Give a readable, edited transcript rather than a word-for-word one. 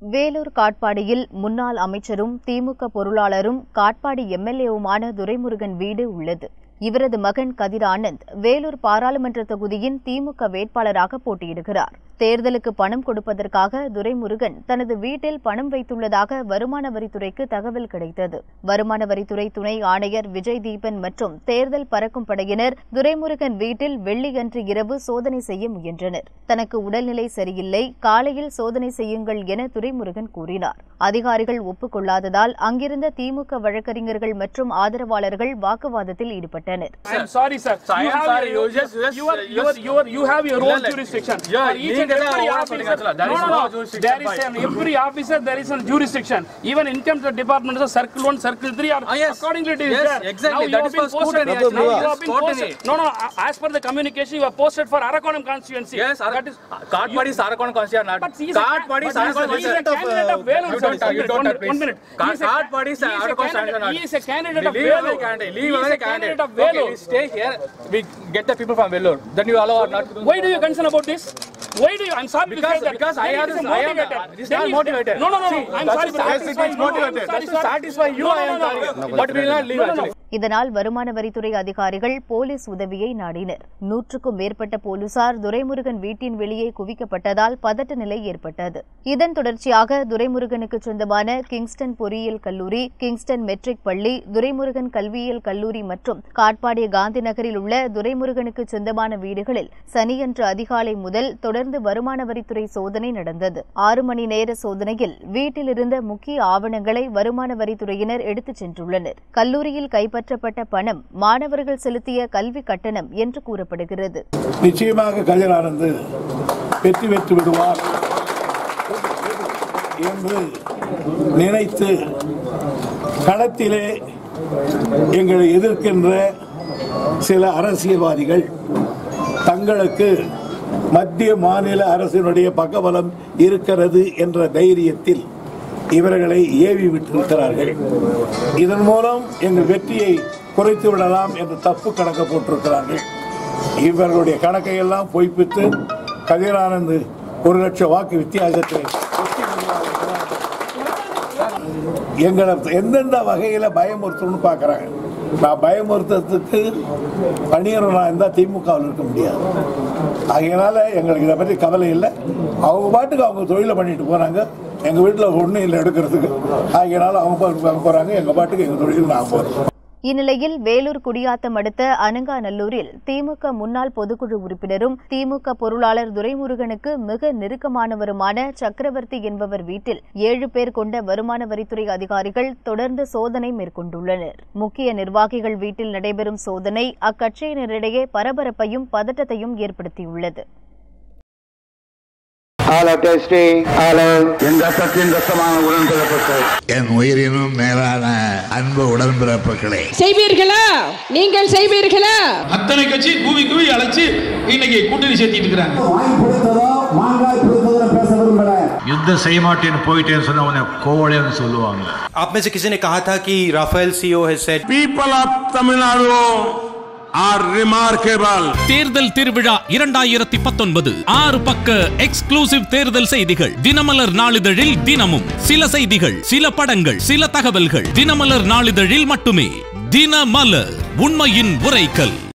வேலூர் காட்பாடியில் முன்னாள் அமைச்சரும் திமுக பொருளாளரும் காட்பாடி எம்எல்ஏவுமான துரைமுருகன் வீடு உள்ளது. இவரது மகன் கதிர் ஆனந்த் வேலூர் பாராளுமன்ற தொகுதியின் திமுக வேட்பாளராக போட்டியிடுகிறார். தேர்தலுக்கு பணம் கொடுப்பதற்காக துரைமுருகன் தனது வீட்டில் பணம் வைத்துள்ளதாக வருமான வரித்துறைக்கு தகவல் கிடைத்தது. வருமான வரித்துறை துணை ஆணையர் விஜய் தீபன் மற்றும் தேர்தல் பறக்கும் படையினர் துரைமுருகன் வீட்டில் வெள்ளியன்று இரவு சோதனை செய்ய முயன்றனர். தனக்கு உடல்நிலை சரியில்லை, காலையில் சோதனை செய்யுங்கள் என துரைமுருகன் கூறினார். அதிகாரிகள் ஒப்புக்கொள்ளாததால் அங்கிருந்த திமுக வழக்கறிஞர்கள் மற்றும் ஆதரவாளர்கள் வாக்குவாதத்தில் ஈடுபட்டனர். Every officer there is a jurisdiction. Even income tax department is circle 1, circle 3 are accordingly it is there. Exactly. That is for scrutiny. No. As per the communication, you are posted for Arakonam constituency. Yes, that is Kathpadi is Arakonam constituency. Kathpadi is Arakonam constituency. You don't touch. 1 minute. Kathpadi is Arakonam constituency. He is a candidate of Velur. Leave away candidate of Velur. Okay, stay here. We get the people from Velur. Then you allow or not? Why do you concern about this? Why do you? I'm sorry because I am this not motivated. No. I'm sorry for it's motivated. Just to satisfy you, I am sorry. But we will not leave actually. இதனால் வருமான வரித்துறை அதிகாரிகள் police உதவியை நாடினர். 100க்கும் மேற்பட்ட போலீசார் துரைமுருகன் வீட்டின் வெளியே குவிக்கப்பட்டதால் பதட்ட நிலை ஏற்பட்டது. இதன் தொடர்ச்சியாக துரைமுருகனுக்கு சொந்தமான கிங்ஸ்டன் பொறியியல் கல்லூரி, கிங்ஸ்டன் மெட்ரிக் பள்ளி, துரைமுருகன் கல்வியியல் கல்லூரி மற்றும் காட்பாடி காந்தி நகரில் உள்ள துரைமுருகனுக்கு சொந்தமான வீடுகளில் சனியன்று அதிகாலை முதல் தொடர்ந்து வருமான வரித்துறை சோதனை நடந்தது. 6 மணி நேர சோதனையில் வீட்டில் இருந்த முக்கிய ஆவணங்களை வருமான வரித்துறையினர் எடுத்துச் சென்றுள்ளனர். கல்லூரியில் கைப்பற்றப்பட்ட பணம் மாணவர்கள் செலுத்திய கல்வி கட்டணம் என்று கூறப்படுகிறது. நிச்சயமாக கதிர் ஆனந்த் வெற்றி பெற்று விடுவார் என்று நினைத்து களத்திலே எங்களை எதிர்க்கின்ற சில அரசியல்வாதிகள் தங்களுக்கு மத்திய மாநில அரசினுடைய பக்கபலம் இருக்கிறது என்ற தைரியத்தில் இவர்களை ஏவி விட்டிருக்கிறார்கள். இதன் மூலம் எங்கள் வெற்றியை குறைத்து விடலாம் என்று தப்பு கணக்கு போட்டிருக்கிறார்கள். இவர்களுடைய கணக்கையெல்லாம் பொய்ப்பித்து கதிர் ஆனந்த் 1 லட்சம் வாக்கு வித்தியாசத்தில் எங்களை எந்தெந்த வகையில் பயமுறுத்தணும்னு பார்க்குறாங்க. நான் பயமுறுத்துறதுக்கு பணியரனா இருந்தால் திமுகவில் இருக்க முடியாது. அதனால எங்களுக்கு இதை பற்றி கவலை இல்லை. அவங்க பாட்டுக்கு அவங்க தொழிலை பண்ணிட்டு போகிறாங்க. எங்கள் வீட்டில் ஒன்றும் இல்லை எடுக்கிறதுக்கு. அதனால அவங்க போகிறாங்க, எங்கள் பாட்டுக்கு எங்கள் தொழில் நாங்கள் போகிறோம். இந்நிலையில் வேலூர் குடியாத்தம் அடுத்த அனங்காநல்லூரில் திமுக முன்னாள் பொதுக்குழு உறுப்பினரும் திமுக பொருளாளர் துரைமுருகனுக்கு மிக நெருக்கமானவருமான சக்கரவர்த்தி என்பவர் வீட்டில் 7 பேர் கொண்ட வருமான வரித்துறை அதிகாரிகள் தொடர்ந்து சோதனை மேற்கொண்டுள்ளனர். முக்கிய நிர்வாகிகள் வீட்டில் நடைபெறும் சோதனை அக்கட்சியினரிடையே பரபரப்பையும் பதட்டத்தையும் ஏற்படுத்தியுள்ளது. என் உயிரினும் மேலான அன்பு உடன்பிறப்புகளே, செய்வீர்களா? நீங்கள் செய்வீர்களா? அத்தனை கட்சி கூவி அழைச்சு இன்னைக்கு கூட்டணி சேர்த்திட்டு இருக்காங்க. யுத்தம் செய்ய மாட்டேன்னு போயிட்டேன்னு சொன்ன உடனே கோவலைன்னு சொல்லுவாங்க. आप में से किसी ने कहा था कि Rafale CEO has said people of Tamil Nadu are remarkable. தேர்தல் திருவிழா 2019 6 பக்க எக்ஸ்க்ளூசிவ் தேர்தல் செய்திகள். தினமலர் நாளிதழில் தினமும் சில செய்திகள், சில படங்கள், சில தகவல்கள். தினமலர் நாளிதழில் மட்டுமே. தினமலர், உண்மையின் உரைக்கல்.